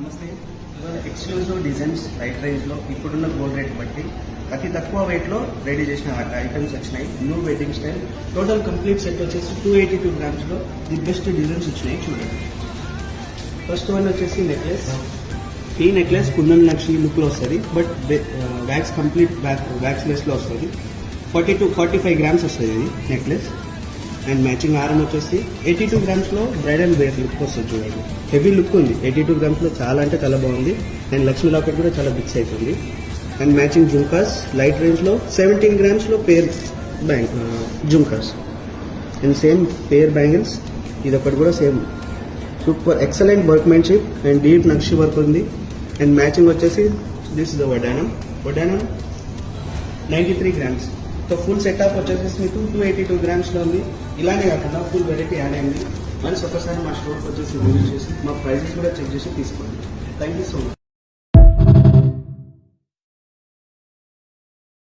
నమస్తే. ఇవాళ exclusive designs light రేంజ్లో ఇప్పుడున్న గోల్డ్ రేట్ బట్టి అతి తక్కువ వెయిట్లో రెడీ చేసిన ఐటమ్స్ వచ్చినాయి. New wedding style total complete set వచ్చేసి 282 గ్రామ్స్లో ది బెస్ట్ డిజైన్స్ వచ్చినాయి. చూడండి, ఫస్ట్ వన్ వచ్చేసి నెక్లెస్. ఈ నెక్లెస్ కుందన్ నక్షి లుక్లో వస్తుంది, బట్ వ్యాక్స్ కంప్లీట్ వ్యాక్స్ లెస్లో వస్తుంది. 45 గ్రామ్స్ వస్తుంది ఇది నెక్లెస్. అండ్ మ్యాచింగ్ హారం వచ్చేసి 82 గ్రామ్స్లో బ్రైడల్ వేర్ లుక్ వస్తుంది. చూడండి, హెవీ లుక్ ఉంది. 82 గ్రామ్స్లో చాలా అంటే చాలా బాగుంది. అండ్ లక్ష్మీ లాకెట్ కూడా చాలా బిగ్ సైజ్ ఉంది. అండ్ మ్యాచింగ్ జుంకాస్ లైట్ రేంజ్లో 17 గ్రామ్స్లో pair jhumkas. And same pair bangles, ఇది ఒకటి కూడా same super excellent workmanship and deep నక్షి వర్క్ ఉంది. అండ్ మ్యాచింగ్ వచ్చేసి దిస్ ద వడ్డానం 93 గ్రామ్స్. సో ఫుల్ సెటప్ వచ్చేసి మీకు 282 గ్రామ్స్లో ఉంది. ఇలానే కాకుండా ఫుల్ వెరైటీ యాడ్ అయింది. మళ్ళీ ఒకసారి మా స్టోర్కి వచ్చేసి విజిట్ చేసి మా ప్రైజెస్ కూడా చెక్ చేసి తీసుకోండి. Thank you so much.